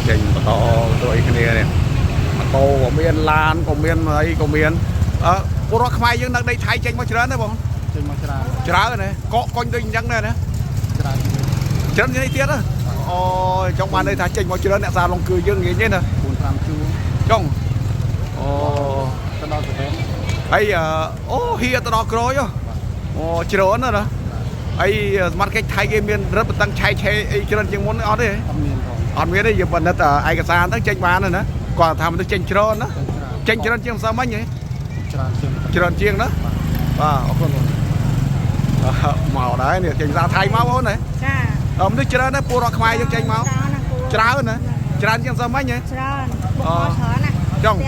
ចេញបន្តដូចគ្នានេះម៉ូតូក៏មានឡានក៏មានអីក៏មានពលរដ្ឋខ្មែរយើងនៅដីថៃចេញមកច្រើនទេបងចេញមកច្រើនណាកកកុញដូចអញ្ចឹងដែរណាច្រើននេះទៀតអូយចង់បានន័យថាចេញមកច្រើនអ្នកសាឡុងគឺយើងនិយាយណា 4-5 ជួរចង់អូទៅដល់ទៅវិញហើយអូហៀទៅដល់ក្រូចអូច្រើនណាហើយសមត្ថកិច្ចថៃគេមានរឹតបន្តឹងឆែកឆេអីច្រើនជាងមុនអត់ទេអត់មានទេយើងបណ្ឌិតឯកសារទៅចេញបានណាគាត់ថាមនុស្សចេញច្រើនណាចេញច្រើនជាងមិនសមមិញហ៎ច្រើនជាងណាបាទអរគុណមកដែរនេះចេញសារថៃមកបងណាចាមនុស្សច្រើនណាពលរដ្ឋខ្មែរយើងចេញមកច្រើនណាច្រើនជាងសមមិញហ៎ច្រើនបងច្រើនណាចង់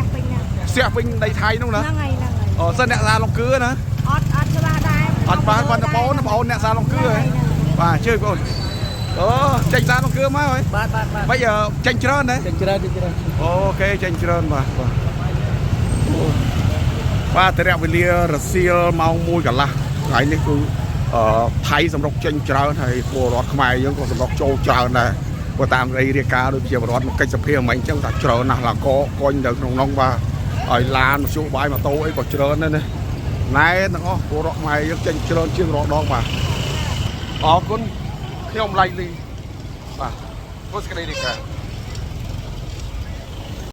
ស្ទះពេញដីថៃនោះណាហ្នឹងហើយអូសិនអ្នកសាឡុងគឺណាអត់ច្បាស់ដែរអត់បានគាត់បងអ្នកសាឡុងគឺហ៎បាទជឿបងអូចេញសាឡុងគឺមកហ៎បាទមិនចេញច្រើនណាចេញច្រើនអូខេចេញច្រើនបាទតរៈវេលារសៀលម៉ោង1កន្លះថ្ងៃនេះគឺថៃសម្រុកចេញច្រើនហើយពលរដ្ឋខ្មែរយើងក៏សម្រុកចូលច្រើនដែរបើតាមរាយការណ៍ដូចជាពលរដ្ឋមកកិច្ចសភាមិញអញ្ចឹងថាច្រើនណាស់ឡាកកុញនៅក្នុងនោះបាទឲ្យឡានមធ្យោបាយម៉ូតូអីក៏ច្រើនដែរណាណែទាំងអស់ពលរដ្ឋខ្មែរយើងចេញច្រើនជាងរាល់ដងបាទអរគុណខ្ញុំឡៃលីបាទពុស្ក្តីនេះ